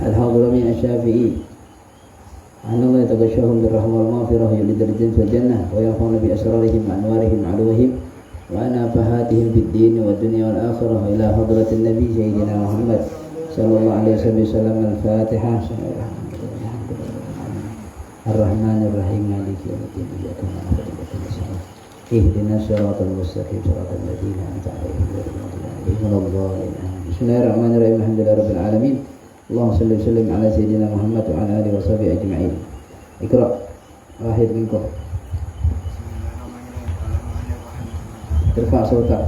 الحضرمي الشافعي أن الله يتغشاهم بالرحمة والمغفرة يلد الجنة والجنة وينفعون بأسرارهم وأنوارهم وعلوهم وأنافحاتهم في الدين والدنيا والآخرة إلى حضرة النبي سيدنا محمد صلى الله عليه وسلم. الفاتحة. الرحمن الرحيم مالك يوم الدين إياك نعبد وإياك نستعين اهدنا الصراط المستقيم صراط الذين أنعمت عليهم غير المغضوب عليهم ولا الضالين. بسم الله الرحمن الرحيم الحمد لله رب العالمين اللهم صل وسلم على سيدنا محمد وعلى آله وصحبه أجمعين. اقرأ واحد منكم. ارفع صوتك.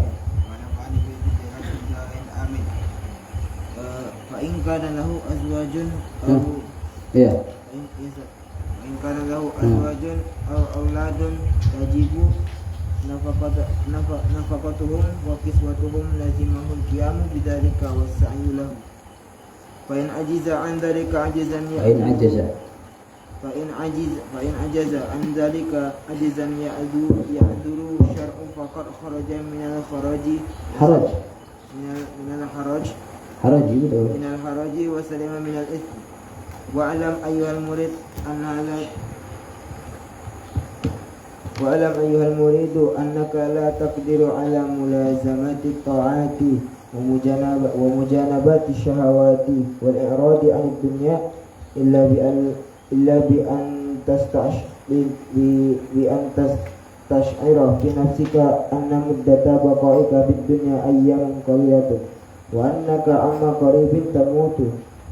فإن كان له أزواج فإن كان له أزواج أو أولاد تجب نفقتهم وكسوتهم لازمه القيام بذلك والسعي له. فإن عجز عن ذلك عجزا يعذر الشرع فقد خرج من الحرج وسلم من الإثم. واعلم أيها المريد أنك لا تقدر على ملازمة الطاعات ومجانبة الشهوات والإعراض عن الدنيا إلا بأن تستشعر في نفسك أن مدة بقائك في الدنيا أيام قليلة وأنك عما قريب تموت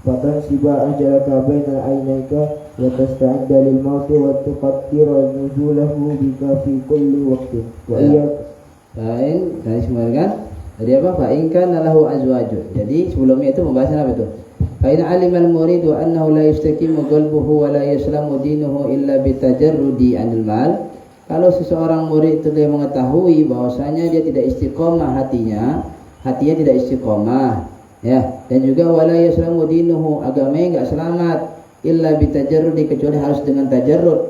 فتنسب أجلك بين عينيك وتستعد للموت وتقدر نزوله بك في كل وقت. وإياك. Jadi apa? Fa'in kana lahu azwajun. Jadi sebelumnya itu pembahasan apa itu? Fa'in alimal muridu annahu la yastaqimu qalbuhu wa la yaslamu dinuhu illa bitajarrudi 'anil mal. Kalau seseorang murid itu dia mengetahui bahwasanya dia tidak istiqomah hatinya tidak istiqomah, ya. Dan juga wa la yaslamu dinuhu, agamanya enggak selamat illa bitajarrudi, kecuali harus dengan tajarrud.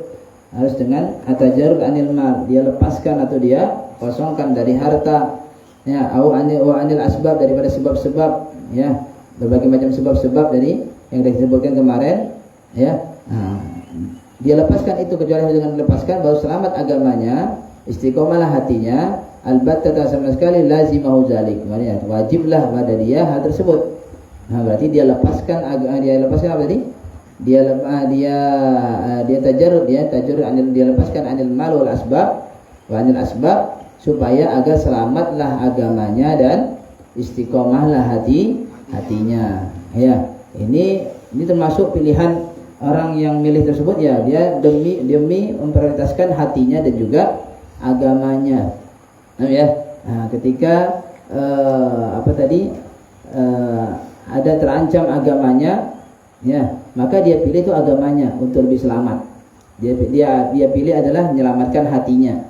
Harus dengan tajarrud 'anil mal. Dia lepaskan atau dia kosongkan dari harta. Ya, anil asbab, daripada sebab-sebab, ya, berbagai macam sebab-sebab dari yang disebutkan kemarin, ya. Dia lepaskan itu, kecuali dengan lepaskan baru selamat agamanya, istiqomahlah hatinya, albatta sama sekali lazimahu zalik, maknanya wajiblah pada dia hal tersebut. Nah, berarti dia lepaskan apa tadi? Dia tajarrud, dia lepaskan anil mal wal asbab wa anil asbab, supaya agar selamatlah agamanya dan istiqomahlah hatinya. Ya, ini termasuk pilihan orang yang milih tersebut, ya, dia demi memprioritaskan hatinya dan juga agamanya. Ya. Nah, ketika ada terancam agamanya, ya, maka dia pilih itu agamanya untuk lebih selamat. Dia pilih adalah menyelamatkan hatinya.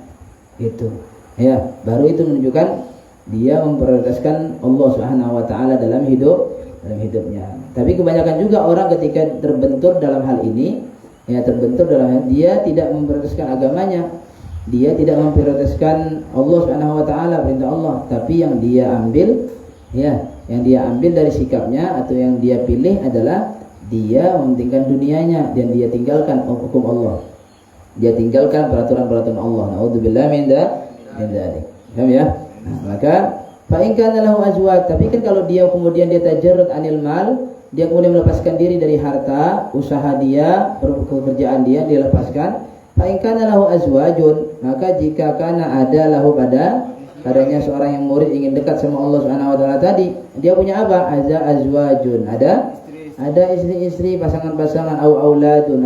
Itu. Ya, baru itu menunjukkan dia memprioritaskan Allah Subhanahu wa taala dalam hidupnya. Tapi kebanyakan juga orang ketika terbentur dalam hal ini, ya, dia tidak memprioritaskan agamanya. Dia tidak memprioritaskan Allah Subhanahu wa taala, perintah Allah, tapi yang dia ambil dari sikapnya atau yang dia pilih adalah dia mementingkan dunianya dan dia tinggalkan hukum Allah. Dia tinggalkan peraturan-peraturan Allah. Nauzubillahi min dzalik. Paham ya? Nah, maka fa in kana lahu azwaj, tapi kan kalau dia kemudian dia tajarrud anil mal, dia kemudian melepaskan diri dari harta, usaha dia, pekerjaan dia lepaskan. Fa in kana lahu azwajun, maka jika kana ada lahu padanya seorang yang murid ingin dekat sama Allah Subhanahu wa taala tadi, dia punya apa? Azwajun, ada istri-istri, pasangan-pasangan, au auladun,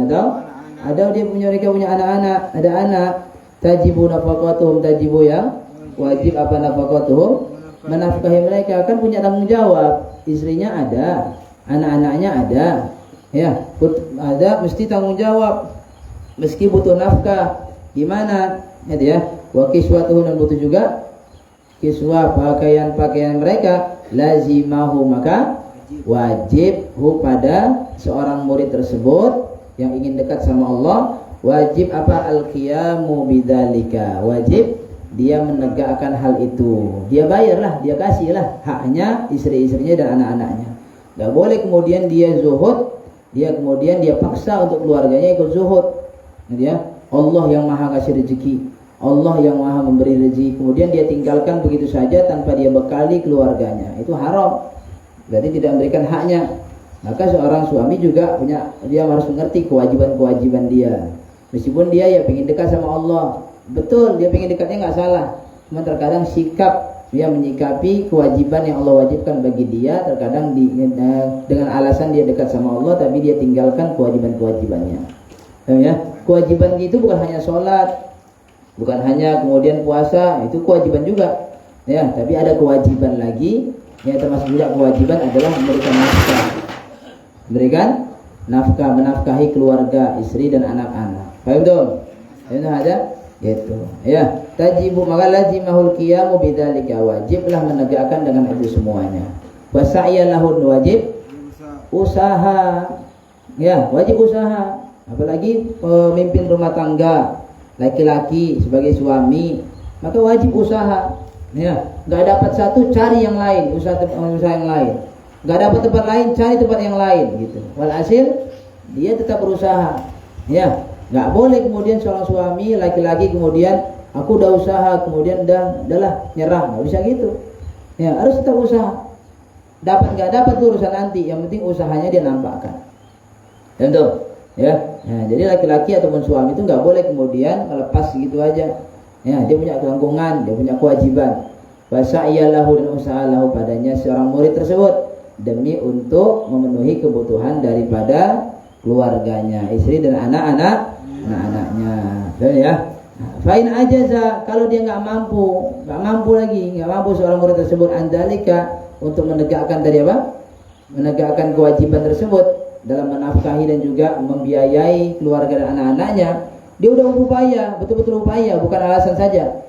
atau dia mereka punya anak-anak, ada anak. Tajibu nafaqatuhum, tajibu yang wajib apa nafaqatuhum, menafkahi mereka, kan punya tanggung jawab. Istrinya ada, anak-anaknya ada, ya, ada, mesti tanggung jawab, meski butuh nafkah, gimana, ya. Wa kiswatuhum, dan butuh juga kiswah, pakaian mereka, lazimahu, maka wajib pada seorang murid tersebut yang ingin dekat sama Allah, wajib apa? Al-qiyamu bidzalika, wajib dia menegakkan hal itu. Dia bayarlah, dia kasihlah haknya istri-istrinya dan anak-anaknya. Nggak boleh kemudian dia zuhud, dia kemudian dia paksa untuk keluarganya ikut zuhud. Ya, Allah yang maha kasih rezeki, Allah yang maha memberi rezeki, kemudian dia tinggalkan begitu saja tanpa dia bekali keluarganya, itu haram. Berarti tidak memberikan haknya. Maka seorang suami juga dia harus mengerti kewajiban-kewajiban dia. Meskipun dia ya pengen dekat sama Allah, betul dia pengen dekatnya nggak salah. Cuma terkadang sikap dia menyikapi kewajiban yang Allah wajibkan bagi dia, terkadang dengan alasan dia dekat sama Allah, tapi dia tinggalkan kewajiban-kewajibannya. Ya, kewajiban itu bukan hanya sholat, bukan hanya kemudian puasa, itu kewajiban juga. Ya, tapi ada kewajiban lagi, yang termasuk juga kewajiban adalah memberikan nafkah. Memberikan nafkah, menafkahi keluarga, istri dan anak-anak. Paham tuh? Itu ada, gitu. Ya, tajibu maka lazimahul qiyamu bidzalika, wajiblah menegakkan dengan itu semuanya. Wa sa'yalahun, wajib usaha. Ya, wajib usaha. Apalagi pemimpin rumah tangga, laki-laki sebagai suami, maka wajib usaha. Ya, nggak dapat satu cari yang lain, usaha yang lain. Nggak dapat tempat lain, cari tempat yang lain, gitu. Walhasil dia tetap berusaha. Ya, nggak boleh kemudian seorang suami laki-laki kemudian aku udah usaha kemudian udahlah nyerah, nggak bisa gitu. Ya, harus tetap usaha. Dapat nggak dapat itu urusan nanti, yang penting usahanya dia nampakkan. Tentu. Ya, nah, jadi laki-laki ataupun suami itu nggak boleh kemudian melepas gitu aja. Ya, dia punya tanggungan, dia punya kewajiban. Wasa'yalahu, dan usaha lahu padanya seorang murid tersebut demi untuk memenuhi kebutuhan daripada keluarganya, istri dan anak-anaknya. Ya. Fa'in ajaza, kalau dia nggak mampu seorang murid tersebut andalika untuk menegakkan dari apa? Menegakkan kewajiban tersebut dalam menafkahi dan juga membiayai keluarga dan anak-anaknya, dia udah berupaya, betul-betul upaya, bukan alasan saja.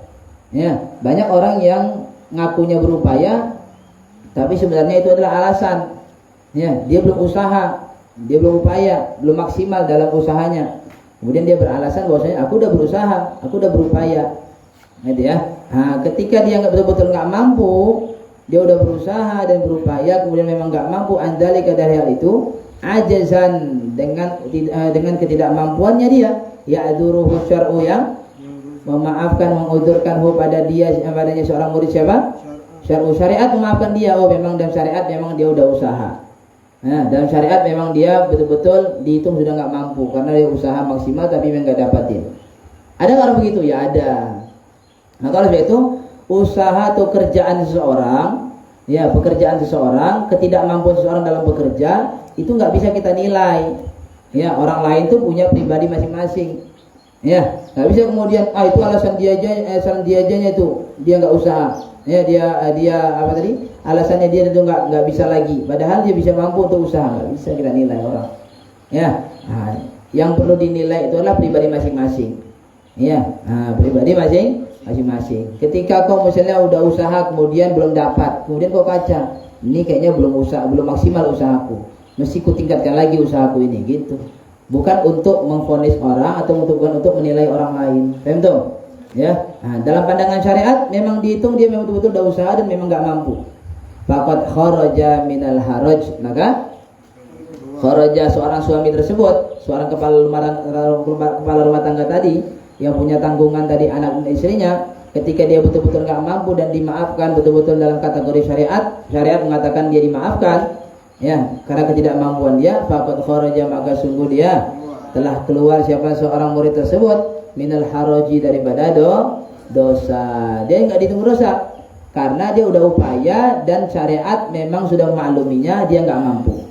Ya, banyak orang yang ngakunya berupaya, tapi sebenarnya itu adalah alasan. Ya, dia belum usaha, dia belum upaya, belum maksimal dalam usahanya. Kemudian dia beralasan bahwasanya aku udah berusaha, aku udah berupaya. Gitu ya. Nah, ketika dia nggak betul-betul nggak mampu, dia udah berusaha dan berupaya, kemudian memang nggak mampu, andalika dari hal itu, ajazan dengan ketidakmampuannya dia, ya'dzuruhu syar'u, yang memaafkan, mengudurkan padanya seorang murid siapa? Syar'u, syariat memaafkan dia. Oh, memang dalam syariat memang dia udah usaha. Nah, dalam syariat memang dia betul-betul dihitung sudah nggak mampu karena dia usaha maksimal tapi memang nggak dapatin. Ada orang begitu? Ya ada. Nah, kalau begitu usaha atau kerjaan seseorang, ya pekerjaan seseorang, ketidakmampuan seseorang dalam bekerja itu nggak bisa kita nilai. Ya, orang lain tuh punya pribadi masing-masing. Ya, nggak bisa kemudian itu alasan dia aja itu dia nggak usaha. Ya, dia apa tadi? Alasannya dia itu nggak bisa lagi. Padahal dia bisa mampu untuk usaha, nggak bisa kita nilai orang. Ya, nah, yang perlu dinilai itu adalah pribadi masing-masing. Ya, nah, pribadi masing-masing. Ketika kau misalnya udah usaha kemudian belum dapat, kemudian kau kaca, ini kayaknya belum maksimal usahaku. Mesti ku tingkatkan lagi usahaku ini, gitu. Bukan untuk memvonis orang atau bukan untuk menilai orang lain. Paham tuh? Ya. Nah, dalam pandangan syariat memang dihitung dia memang betul-betul udah usaha dan memang nggak mampu. Faqad kharaja minal haraj, maka kharaja seorang suami tersebut, seorang kepala rumah tangga tadi yang punya tanggungan dari anak dan istrinya, ketika dia betul-betul nggak mampu dan dimaafkan betul-betul dalam kategori syariat mengatakan dia dimaafkan. Ya, karena ketidakmampuan dia, faqad kharaja, maka sungguh dia telah keluar siapa seorang murid tersebut minal haraji, daripada dosa. Dia enggak dihitung dosa karena dia udah upaya dan syariat memang sudah memakluminya dia enggak mampu.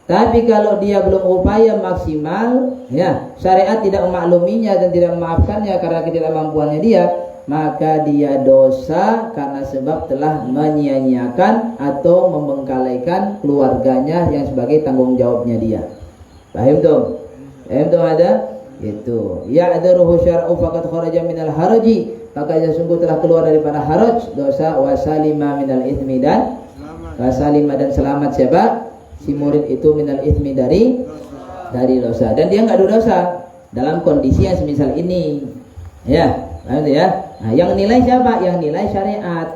Tapi kalau dia belum upaya maksimal, ya, syariat tidak memakluminya dan tidak memaafkannya karena ketidakmampuannya dia, maka dia dosa karena sebab telah menyia-nyiakan atau membengkalaikan keluarganya yang sebagai tanggung jawabnya dia. Paham tuh? Paham tuh ada? Itu. Ya'dzuruhu syar'u faqad kharaja minal haraji, maka dia sungguh telah keluar daripada haraj, dosa, wasalima minal itsmi, dan wasalima dan selamat siapa? Si murid itu minal itsmi, dari dosa. Dan dia enggak ada dosa dalam kondisi yang semisal ini. Ya, paham ya? Nah, yang nilai siapa? Yang nilai syariat,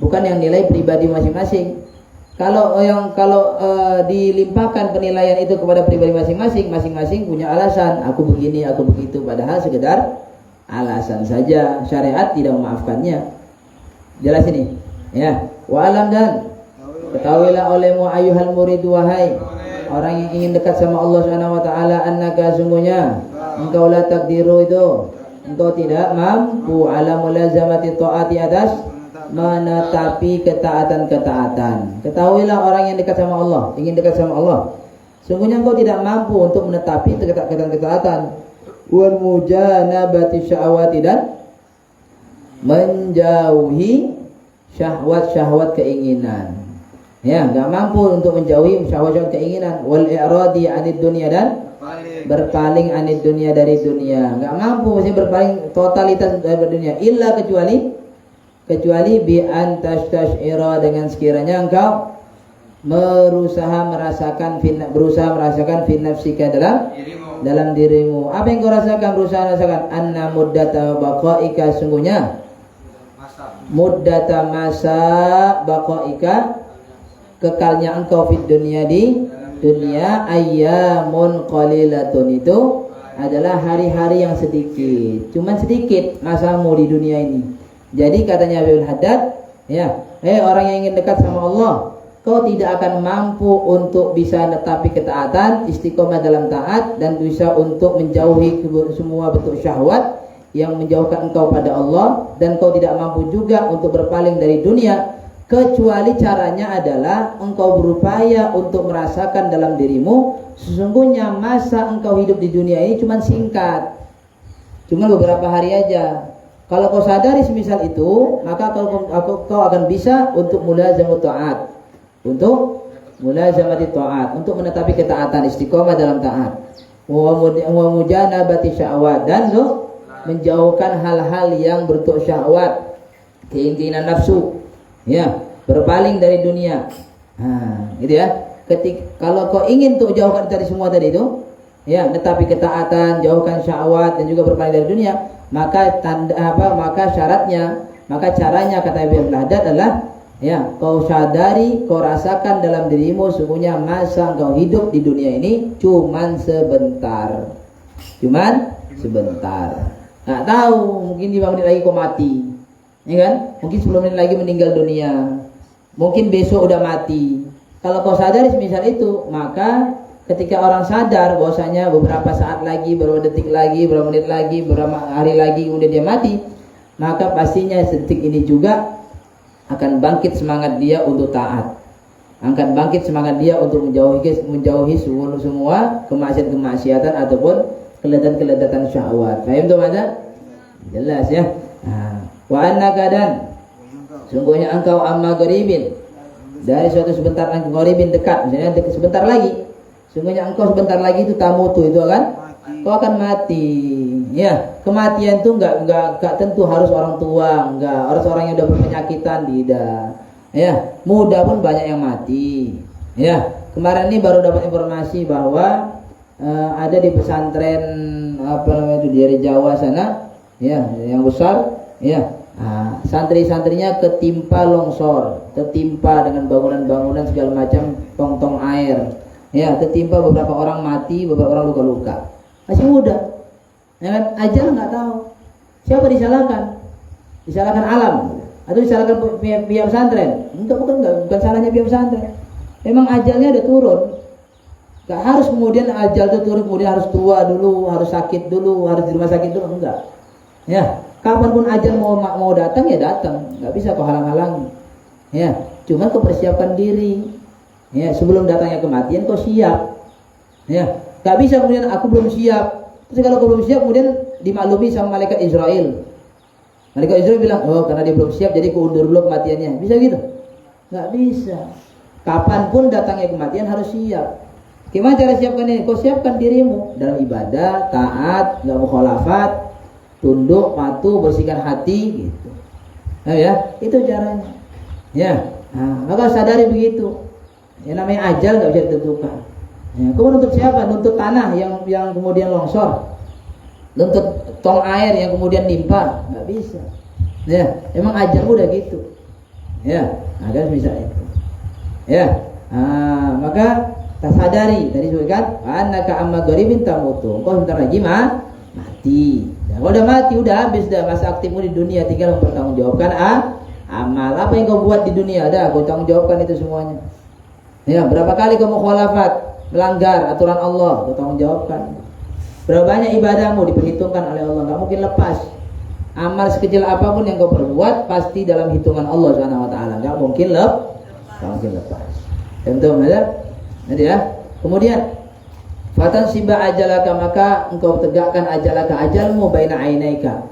bukan yang nilai pribadi masing-masing. Kalau dilimpahkan penilaian itu kepada pribadi masing-masing, masing-masing punya alasan, aku begini, aku begitu, padahal sekedar alasan saja, syariat tidak memaafkannya. Jelas ini, ya. Wa alam, dan ketahuilah olehmu ayuhal murid, wahai orang yang ingin dekat sama Allah Subhanahu wa taala, annaka sungguhnya engkau la takdiru itu, engkau tidak mampu ala mulazamati taati, atas menetapi ketaatan-ketaatan. Ketahuilah orang yang dekat sama Allah, ingin dekat sama Allah, sungguhnya engkau tidak mampu untuk menetapi ketaatan-ketaatan. Wal mujanabati syahwati, dan menjauhi syahwat-syahwat keinginan. Ya, enggak mampu untuk menjauhi syahwat-syahwat keinginan. Wal i'radi 'anid dunya, dan berpaling 'anid dunya, dari dunia. Enggak mampu mesti berpaling totalitas dari dunia, illa kecuali bi antastashira, dengan sekiranya engkau berusaha merasakan fi nafsika, dalam dirimu. Apa yang kau rasakan, berusaha merasakan? Anna muddata baqaika, sungguhnya muddata masa baqaika, kekalnya engkau fid dunia, di dunia, ayyamun qalilatun, itu adalah hari-hari yang sedikit, cuman sedikit masamu di dunia ini. Jadi katanya Habibul Haddad, ya, orang yang ingin dekat sama Allah, kau tidak akan mampu untuk bisa menetapi ketaatan, istiqomah dalam taat, dan bisa untuk menjauhi semua bentuk syahwat yang menjauhkan engkau pada Allah, dan kau tidak mampu juga untuk berpaling dari dunia, kecuali caranya adalah engkau berupaya untuk merasakan dalam dirimu, sesungguhnya masa engkau hidup di dunia ini cuma singkat, cuma beberapa hari aja. Kalau kau sadari semisal itu, maka kau akan bisa untuk mulazamut taat, untuk mulazamati taat, untuk menetapi ketaatan, istiqomah dalam taat. Wa mujanabati syahwat, dan menjauhkan hal-hal yang bentuk syahwat, keinginan nafsu, ya, berpaling dari dunia. Gitu ya. Kalau kau ingin untuk jauhkan dari semua tadi itu, ya, tetapi ketaatan, jauhkan syahwat, dan juga berpaling dari dunia, maka caranya kata Ibnu Haddad adalah, ya, kau sadari, kau rasakan dalam dirimu, sungguhnya masa kau hidup di dunia ini cuman sebentar. Nggak tahu, mungkin 5 menit lagi kau mati, ya kan? Mungkin 10 menit lagi meninggal dunia, mungkin besok udah mati. Kalau kau sadari semisal itu, maka ketika orang sadar bahwasanya beberapa saat lagi, beberapa detik lagi, beberapa menit lagi, beberapa hari lagi kemudian dia mati, maka pastinya detik ini juga akan bangkit semangat dia untuk taat, akan bangkit semangat dia untuk menjauhi semua kemaksiatan ataupun kelezatan syahwat. Paham tuh mana? Jelas ya. Wa annaka, dan sungguhnya engkau amma qaribin, dari suatu sebentar, qaribin dekat, misalnya sebentar lagi. Sungguhnya engkau sebentar lagi itu tamutu, itu kau akan mati. Ya, kematian itu enggak tentu harus orang tua, enggak harus orang yang udah berpenyakitan, tidak. Ya, muda pun banyak yang mati. Ya, kemarin ini baru dapat informasi bahwa ada di pesantren dari Jawa sana, ya, yang besar, ya. Santri-santrinya ketimpa longsor, tertimpa dengan bangunan-bangunan segala macam, tong-tong air. Ya, tertimpa, beberapa orang mati, beberapa orang luka-luka. Masih muda, ya kan? Ajal nggak tahu. Siapa disalahkan? Disalahkan alam atau disalahkan pihak pesantren? Bukan salahnya pihak pesantren. Memang ajalnya udah turun. Gak harus kemudian ajal itu turun, kemudian harus tua dulu, harus sakit dulu, harus di rumah sakit dulu, enggak. Ya, kapanpun ajal mau datang ya datang, nggak bisa kau halang-halangi. Ya, cuma kau persiapkan diri. Ya, sebelum datangnya kematian kau siap. Ya, gak bisa kemudian aku belum siap. Terus kalau kau belum siap kemudian dimaklumi sama malaikat Israel. Malaikat Israel bilang, oh karena dia belum siap jadi kau undur dulu kematiannya. Bisa gitu? Gak bisa. Kapanpun datangnya kematian harus siap. Gimana cara siapkan ini? Kau siapkan dirimu dalam ibadah, taat, gak mukhalafat, tunduk, patuh, bersihkan hati, gitu. Nah, ya, itu caranya. Ya, maka sadari begitu. Ya, namanya ajal nggak bisa ditentukan. Ya, kau nuntut siapa? Nuntut tanah yang kemudian longsor, nuntut tong air yang kemudian nimpa, nggak bisa. Ya, emang ajal udah gitu. Ya, ada bisa itu. Ya. Maka tasadari tadi sebutkan annaka amma gharibin tamutu. Engkau sebentar lagi mati. Ya, kalau udah mati udah habis dah masa aktifmu di dunia, tinggal mempertanggungjawabkan amal apa yang kau buat di dunia, ada kau tanggung jawabkan itu semuanya. Ya, berapa kali kau mukhalafat, melanggar aturan Allah, kau tanggung jawabkan. Berapa banyak ibadahmu diperhitungkan oleh Allah, enggak mungkin lepas. Amal sekecil apapun yang kau perbuat pasti dalam hitungan Allah Subhanahu wa taala, enggak mungkin lepas. Tentu ada. Nanti ya. Kemudian fatan siba ajalaka, maka engkau tegakkan ajalaka, ajalmu baina ainaika.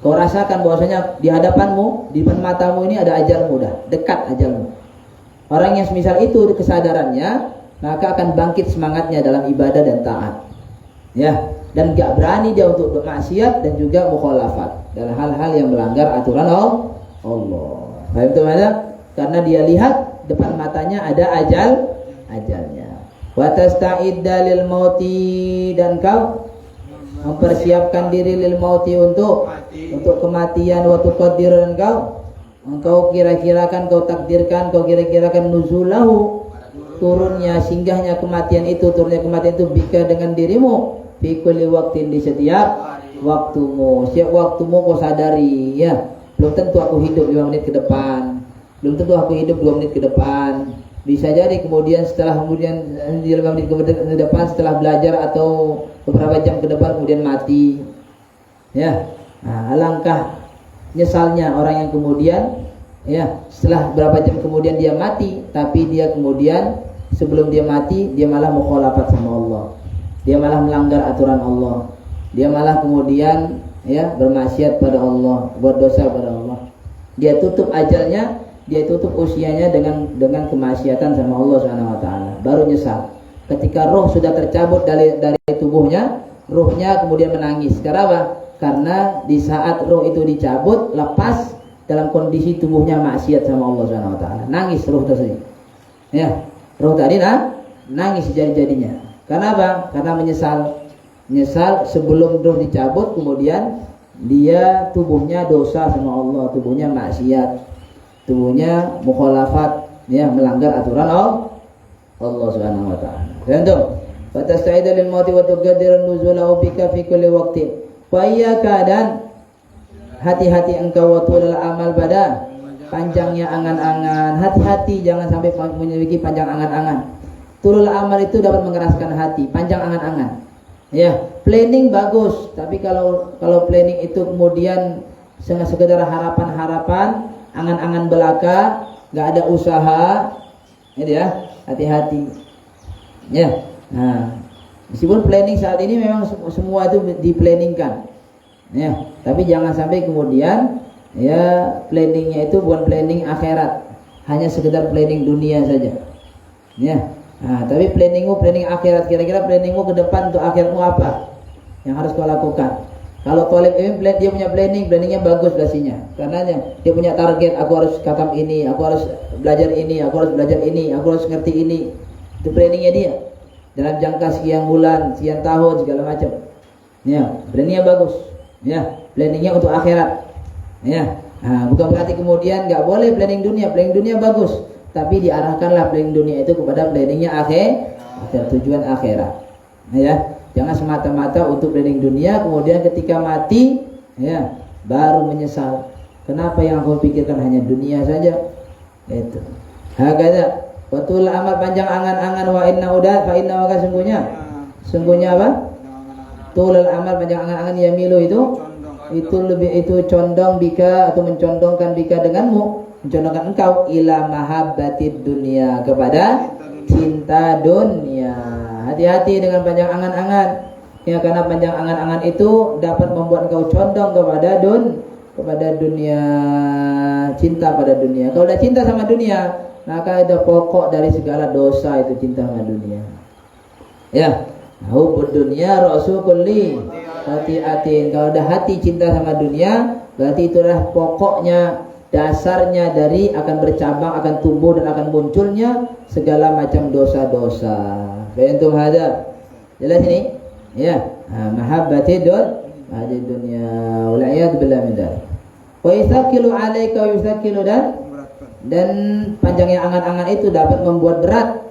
Kau rasakan bahwasanya di hadapanmu, di depan matamu ini ada ajalmu, dah dekat ajalmu. Orang yang semisal itu kesadarannya, maka akan bangkit semangatnya dalam ibadah dan taat. Ya, dan gak berani dia untuk bermaksiat dan juga mukhalafat dalam hal-hal yang melanggar aturan Allah. Paham itu mana? Karena dia lihat depan matanya ada ajalnya. Wa tasta'idda lil mauti, dan kau mempersiapkan diri lil mauti untuk kematian. Wa tuqaddir, dan engkau kira-kirakan, kau takdirkan, kau kira-kirakan nuzulahu, turunnya, singgahnya kematian itu, turunnya kematian itu bika dengan dirimu, fi kulli waqtin, di setiap waktumu. Setiap waktumu kau sadari, ya, belum tentu aku hidup 5 menit ke depan, belum tentu aku hidup 2 menit ke depan. Bisa jadi kemudian 5 menit ke depan setelah belajar atau beberapa jam ke depan kemudian mati. Ya. Nah, alangkah nyesalnya orang yang kemudian, ya, setelah berapa jam kemudian dia mati, tapi dia kemudian sebelum dia mati dia malah mukhalafat sama Allah. Dia malah melanggar aturan Allah. Dia malah kemudian, ya, bermaksiat pada Allah, berdosa pada Allah. Dia tutup ajalnya, dia tutup usianya dengan kemaksiatan sama Allah Subhanahu wa taala. Baru nyesal. Ketika roh sudah tercabut dari tubuhnya, rohnya kemudian menangis. Karena apa? Karena di saat roh itu dicabut, lepas dalam kondisi tubuhnya maksiat sama Allah Subhanahu wa taala. Nangis roh tersebut. Ya, roh tadi nangis jadi-jadinya. Karena apa? Karena menyesal sebelum roh dicabut, kemudian dia tubuhnya dosa sama Allah, tubuhnya maksiat, tubuhnya mukhalafat, ya, melanggar aturan Allah Subhanahu wa taala. Contoh, fatasta'ida lil mauti wa tuqaddiru nuzulahu bika fi kulli waqtin. Wa iyyaka, dan hati-hati engkau, wa tulul amal, pada panjangnya angan-angan. Hati-hati jangan sampai memiliki panjang angan-angan. Tulul amal itu dapat mengeraskan hati, panjang angan-angan. Ya, planning bagus, tapi kalau planning itu kemudian sekedar harapan-harapan, angan-angan belaka, nggak ada usaha, itu ya, hati-hati. Ya, nah, meskipun planning saat ini memang semua itu diplanningkan, ya, tapi jangan sampai kemudian, ya, planningnya itu bukan planning akhirat, hanya sekedar planning dunia saja. Ya, nah, tapi planningmu planning akhirat. Kira-kira planningmu ke depan untuk akhiratmu apa yang harus kau lakukan? Kalau talib ilmu dia punya planningnya bagus pastinya. Karena dia punya target, aku harus khatam ini, aku harus belajar ini, aku harus belajar ini, aku harus ngerti ini. Itu planningnya dia. Dalam jangka sekian bulan, sekian tahun, segala macam. Ya, planningnya bagus. Ya, planningnya untuk akhirat. Ya, nah, bukan berarti kemudian nggak boleh planning dunia bagus. Tapi diarahkanlah planning dunia itu kepada planningnya akhir tujuan akhirat. Ya. Jangan semata-mata untuk planning dunia, kemudian ketika mati, ya, baru menyesal. Kenapa yang kau pikirkan hanya dunia saja? Itu. Hakada, betul amal panjang angan-angan, wa inna udah, fa inna maka sungguhnya apa? Tulul amal panjang angan-angan, yamilu itu condong bika, atau mencondongkan bika denganmu, mencondongkan engkau ila mahabbatid dunia, kepada cinta dunia. Hati-hati dengan panjang angan-angan, ya, karena panjang angan-angan itu dapat membuat engkau condong kepada dunia, cinta pada dunia. Kalau udah cinta sama dunia, maka ada pokok dari segala dosa itu cinta sama dunia. Ya, hubbud dunya ra'su kulli khati'atin. Kalau udah hati cinta sama dunia, berarti itulah pokoknya, dasarnya dari akan bercabang, akan tumbuh dan akan munculnya segala macam dosa-dosa. Bentuk hada. Jelas ini? Ya. Mahabbati dunya wal iyad billah min dzalik. Wa yasakilu 'alaika wa yasakilu, dan dan panjangnya angan-angan itu dapat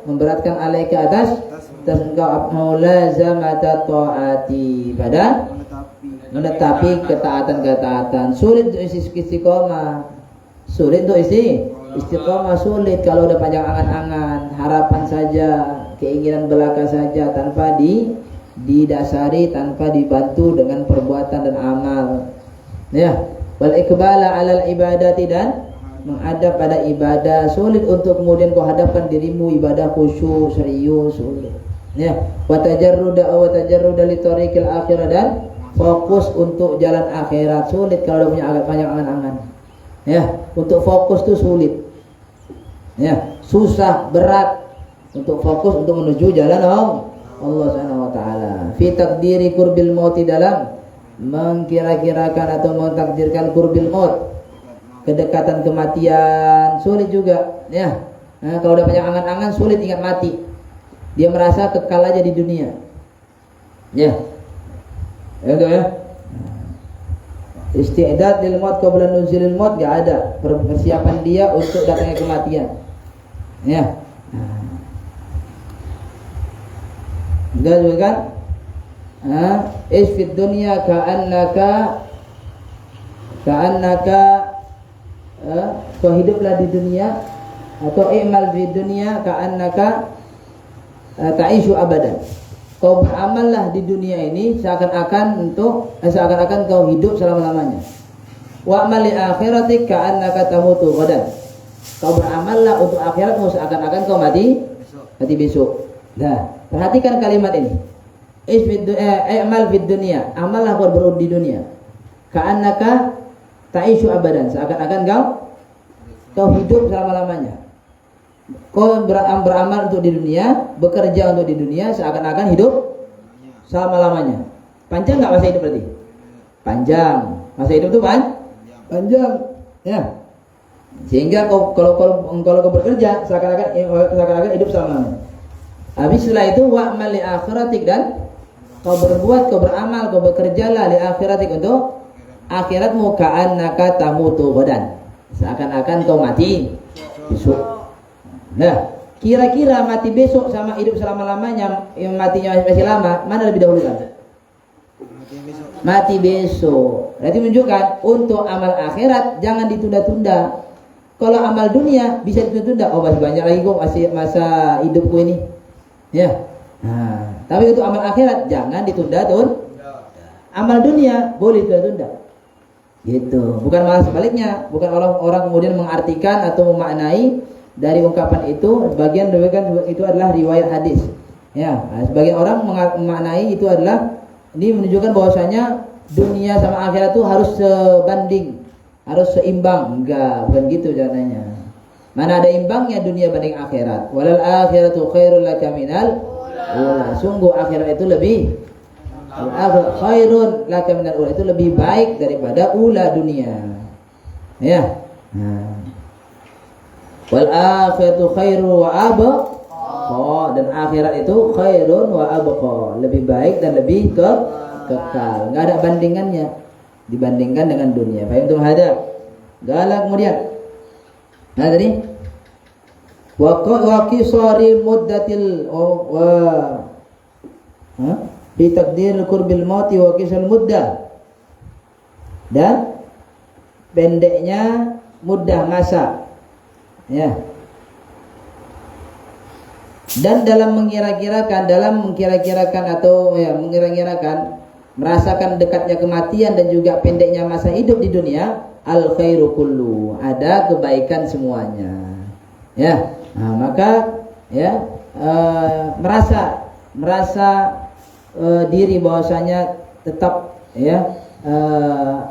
memberatkan alaika atas engkau mulazamata taati pada menetapi ketaatan. Sulit untuk istiqomah. Sulit sulit kalau udah panjang angan-angan, harapan saja, keinginan belaka saja tanpa didasari, tanpa dibantu dengan perbuatan dan amal. Ya, wal iqbala 'alal ibadati dan menghadap pada ibadah. Sulit untuk kemudian kau hadapkan dirimu ibadah khusyuk, serius, sulit. Ya, wa tajarruda li tariqil akhirah dan fokus untuk jalan akhirat. Sulit kalau udah punya agak panjang angan-angan. Ya, untuk fokus itu sulit. Ya, susah, berat untuk fokus untuk menuju jalan Allah Subhanahu wa taala. Fi taqdiri qurbil maut, dalam mengkira-kirakan atau mentakdirkan qurbil maut, kedekatan kematian, sulit juga. Ya. Nah, kalau udah banyak angan-angan sulit ingat mati. Dia merasa kekal aja di dunia. Ya. Ya. Isti'dad lil maut qabla nuzulil maut enggak ada. Persiapan dia untuk datangnya kematian. Ya. Enggak juga kan? Isfid dunya ka'annaka kau hiduplah di dunia, atau i'mal di dunia ka'annaka ta'ishu abadan. Kau beramallah di dunia ini seakan-akan kau hidup selama-lamanya. Wa'mal li akhiratik ka'annaka tamutu ghadan. Kau beramallah untuk akhiratmu seakan-akan kau mati besok. Nah, perhatikan kalimat ini. I'mal fid dunya, amallah kau di dunia. Ka'annaka ta'ishu abadan, seakan-akan kau hidup selama-lamanya. Kau beramal untuk di dunia, bekerja untuk di dunia, seakan-akan hidup selama-lamanya. Panjang nggak masa hidup berarti? Panjang. Masa hidup itu panjang. Ya. Sehingga kalau kau bekerja, seakan-akan hidup selama-lamanya. Habis setelah itu wa'mal li akhiratik, dan kau beramal, kau bekerjalah li akhiratik untuk akhiratmu, ka'annaka tamutu ghadan, seakan-akan kau mati besok. Nah, kira-kira mati besok sama hidup selama-lamanya, yang matinya masih lama, mana lebih dahulu kan? Mati besok. Berarti menunjukkan untuk amal akhirat jangan ditunda-tunda. Kalau amal dunia bisa ditunda-tunda. Oh, masih banyak lagi kok masa hidupku ini. Ya. Nah, tapi untuk amal akhirat jangan ditunda-tunda. Amal dunia boleh ditunda-tunda. Gitu. Bukan malah sebaliknya. Bukan orang kemudian mengartikan atau memaknai dari ungkapan itu, sebagian itu adalah riwayat hadis. Ya, sebagian orang memaknai itu adalah ini menunjukkan bahwasanya dunia sama akhirat itu harus sebanding, harus seimbang. Enggak, bukan gitu caranya. Mana ada imbangnya dunia banding akhirat. Walal akhiratu khairul laka minal ula. Sungguh akhirat itu lebih khairun laka minal ula, itu lebih baik daripada ula dunia. Ya. Nah. Wal akhiratu khairu wa abqa, dan akhirat itu khairun wa abqa, lebih baik dan lebih kekal. Enggak ada bandingannya dibandingkan dengan dunia. Fahim hada? Galak kemudian. Nah tadi wa qisari muddatil fi taqdir qurbil mauti wa qisal muddah, dan pendeknya muddah masa. Ya. Dan dalam mengkira-kirakan atau merasakan dekatnya kematian dan juga pendeknya masa hidup di dunia, al khairu kullu, ada kebaikan semuanya. Ya. Nah, maka ya merasa diri bahwasanya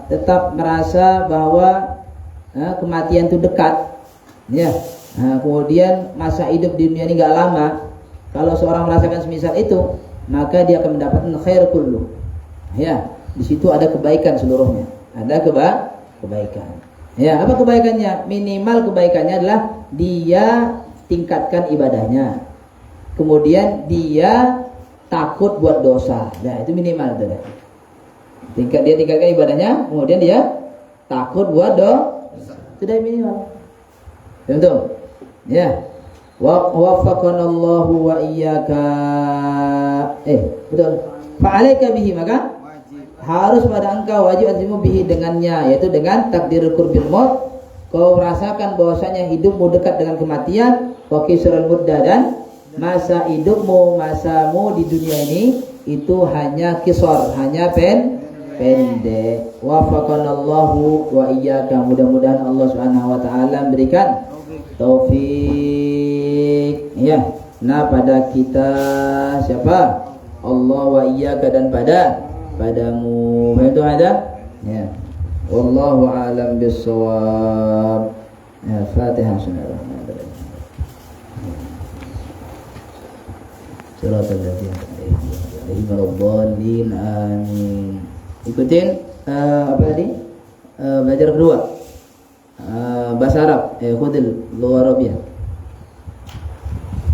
tetap merasa bahwa kematian itu dekat. Ya. Nah, kemudian masa hidup di dunia ini enggak lama. Kalau seorang merasakan semisal itu, maka dia akan mendapatkan khair kullu. Ya, di situ ada kebaikan seluruhnya. Ada kebaikan. Ya, apa kebaikannya? Minimal kebaikannya adalah dia tingkatkan ibadahnya. Kemudian dia takut buat dosa. Nah, itu minimal itu. Dia tingkatkan ibadahnya, kemudian dia takut buat dosa. Sudah minimal. Tentu. Ya. Waffaqanallahu wa iyyaka. Betul. Fa'alaika bihi, maka harus pada engkau wajib azimu bihi dengannya, yaitu dengan takdir qurbil maut. Kau merasakan bahwasanya hidupmu dekat dengan kematian, wa kisrul muddah, dan masa hidupmu, masamu di dunia ini itu hanya kisor, hanya pendek. Waffaqanallahu wa iyyaka. Mudah-mudahan Allah Subhanahu wa taala memberikan taufik ya. Nah, pada kita siapa? Allah wa iyyaka, dan padamu. Itu ada? Ya. Wallahu a'lam bissawab. Ya, Fatihah. Bismillahirrahmanirrahim. Shiratal ladzina an'amta 'alaihim, amin. Ikutin apa tadi? Belajar kedua. Bahasa Arab, khudil lughah Arabiyah.